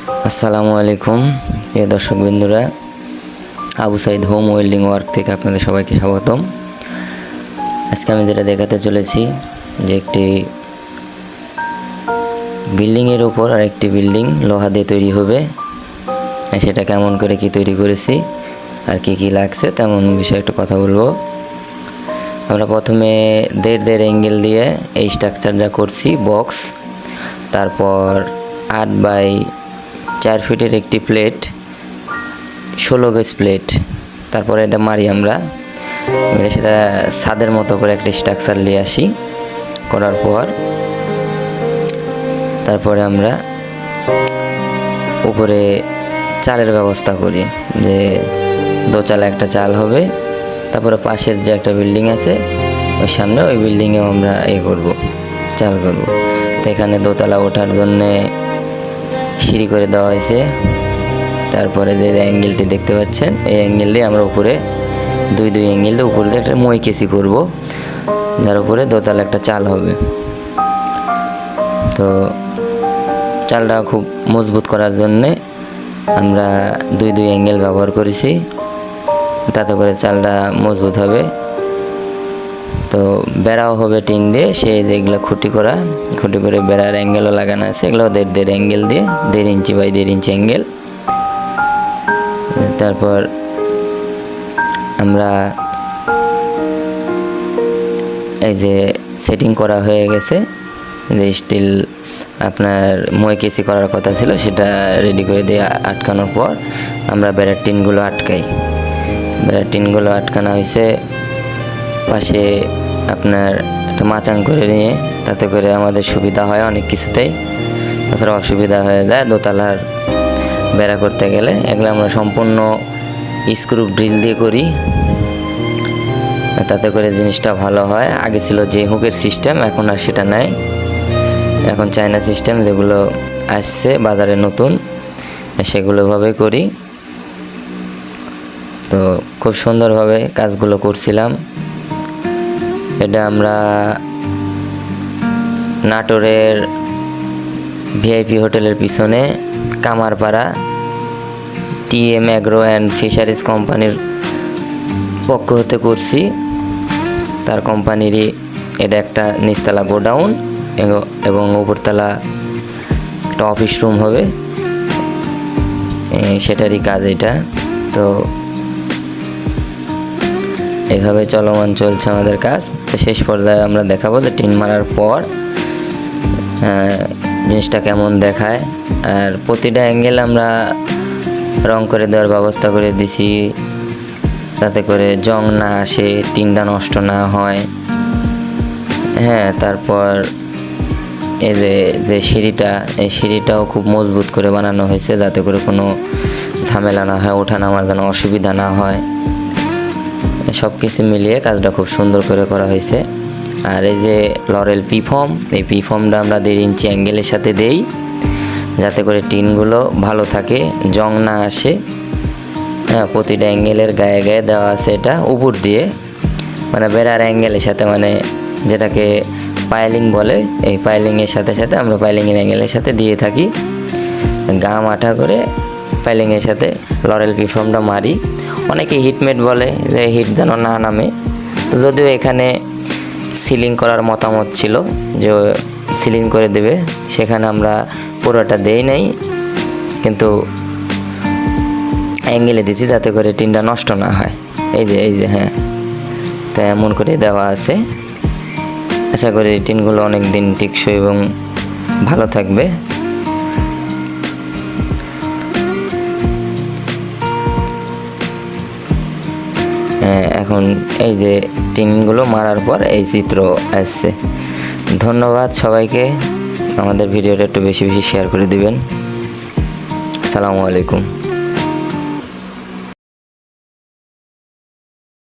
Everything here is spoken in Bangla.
আসসালামু আলাইকুম প্রিয় দর্শক বন্ধুরা, Abu Saeed home welding work থেকে আপনাদের সবাইকে স্বাগতম। আজকে আমি যেটা দেখাতে চলেছি যে একটি বিল্ডিংয়ের উপর আর একটি বিল্ডিং লোহা দিয়ে তৈরি হবে, সেটা কেমন করে কি তৈরি করেছি আর কি কি লাগছে তেমন বিষয়ে একটু কথা বলবো। আমরা প্রথমে 1.5 অ্যাঙ্গেল দিয়ে এই স্ট্রাকচারটা করছি বক্স, তারপর 8x4 ফিটের একটি প্লেট, 16 গেজ প্লেট, তারপরে এটা মারি আমরা সেটা ছাদের মতো করে একটা স্ট্রাকচার নিয়ে আসি। করার পর তারপরে আমরা উপরে চালের ব্যবস্থা করি, যে দোচালা একটা চাল হবে। তারপরে পাশের যে একটা বিল্ডিং আছে ওই সামনে ওই বিল্ডিংয়েও আমরা চাল করব। তো এখানে দোতলা ওঠার জন্যে সিঁড়ি করে দেওয়া হয়েছে। তারপরে যে অ্যাঙ্গেলটি দেখতে পাচ্ছেন এই অ্যাঙ্গেল দিয়ে আমরা উপরে দুই অ্যাঙ্গেল দিয়ে উপরে দিয়ে একটা মই কেসি করব, যার উপরে দোতলা একটা চাল হবে। তো চালটা খুব মজবুত করার জন্যে আমরা দুই অ্যাঙ্গেল ব্যবহার করেছি, তাতে করে চালটা মজবুত হবে। তো বেড়াও হবে টিন দিয়ে, সেই যেগুলো খুঁটি করে বেড়ার অ্যাঙ্গেলও লাগানো আছে, এগুলো 1.5 অ্যাঙ্গেল দিয়ে 1.5 ইঞ্চি বাই 1.5 ইঞ্চি অ্যাঙ্গেল। তারপর আমরা এই যে সেটিং করা হয়ে গেছে, যে স্টিল আপনার মই কেসি করার কথা ছিল সেটা রেডি করে দিয়ে আটকানোর পর আমরা বেড়ার টিনগুলো আটকাই। বেড়ার টিনগুলো আটকানো হয়েছে, পাশে আপনার একটা মাচাং করে নিয়ে, তাতে করে আমাদের সুবিধা হয় অনেক কিছুতেই, তাছাড়া অসুবিধা হয়ে যায় দোতলার বেড়া করতে গেলে। এগুলো আমরা সম্পূর্ণ স্ক্রু ড্রিল দিয়ে করি, তাতে করে জিনিসটা ভালো হয়। আগে ছিল যে হুকের সিস্টেম, এখন আর সেটা নাই, এখন চায়না সিস্টেম যেগুলো আসছে বাজারে নতুন, সেগুলোভাবে করি। তো খুব সুন্দরভাবে কাজগুলো করছিলাম। এটা আমরা নাটোরের ভিআইপি হোটেলের পিছনে Kamarpara TM agro and fisheries কোম্পানির পক্ষ হতে করছি। তার কোম্পানিরই এটা একটা নিচতলা গোডাউন এবং উপরতলা একটা অফিস রুম হবে, সেটারই কাজ এটা। তো এইভাবে চলমান চলছে আমাদের কাজ। তো শেষ পর্যায়ে আমরা দেখাবো যে টিন মারার পর জিনিসটা কেমন দেখায়। আর প্রতিটা অ্যাঙ্গেল আমরা রং করে দেওয়ার ব্যবস্থা করে দিছি, যাতে করে জং না আসে, টিনটা নষ্ট না হয়। হ্যাঁ, তারপর এই যে সিঁড়িটা, এই সিঁড়িটাও খুব মজবুত করে বানানো হয়েছে, যাতে করে কোনো ঝামেলা না হয়, ওঠা নামার যেন অসুবিধা না হয়। সব কিছু মিলিয়ে কাজটা খুব সুন্দর করে করা হয়েছে। আর এই যে লরেল পিফর্ম, এই পিফর্মটা আমরা 1.5 ইঞ্চি অ্যাঙ্গেলের সাথে দেই, যাতে করে টিনগুলো ভালো থাকে, জং না আসে। হ্যাঁ, প্রতিটা অ্যাঙ্গেলের গায়ে গায়ে দেওয়া আছে এটা উপর দিয়ে, মানে বেড়ার অ্যাঙ্গেলের সাথে, মানে যেটাকে পাইলিং বলে, এই পাইলিংয়ের সাথে সাথে আমরা পাইলিংয়ের অ্যাঙ্গেলের সাথে দিয়ে থাকি। গা মাঠা করে পাইলিংয়ের সাথে লরেল পিফর্মটা মারি। অনেকে হিটমেট বলে, যে হিট যেন না নামে। তো যদিও এখানে সিলিং করার মতামত ছিল যে সিলিং করে দেবে, সেখানে আমরা পুরোটা দেই নাই, কিন্তু অ্যাঙ্গেলে দিছি যাতে করে টিনটা নষ্ট না হয়। এই যে হ্যাঁ, তাই এমন করে দেওয়া আছে। আশা করি টিনগুলো অনেক দিন টিকসই এবং ভালো থাকবে। এখন এই যে টিনগুলো মারার পর এই চিত্র আসছে। ধন্যবাদ সবাইকে, আমাদের ভিডিওটা একটু বেশি শেয়ার করে দিবেন। আসসালামু আলাইকুম।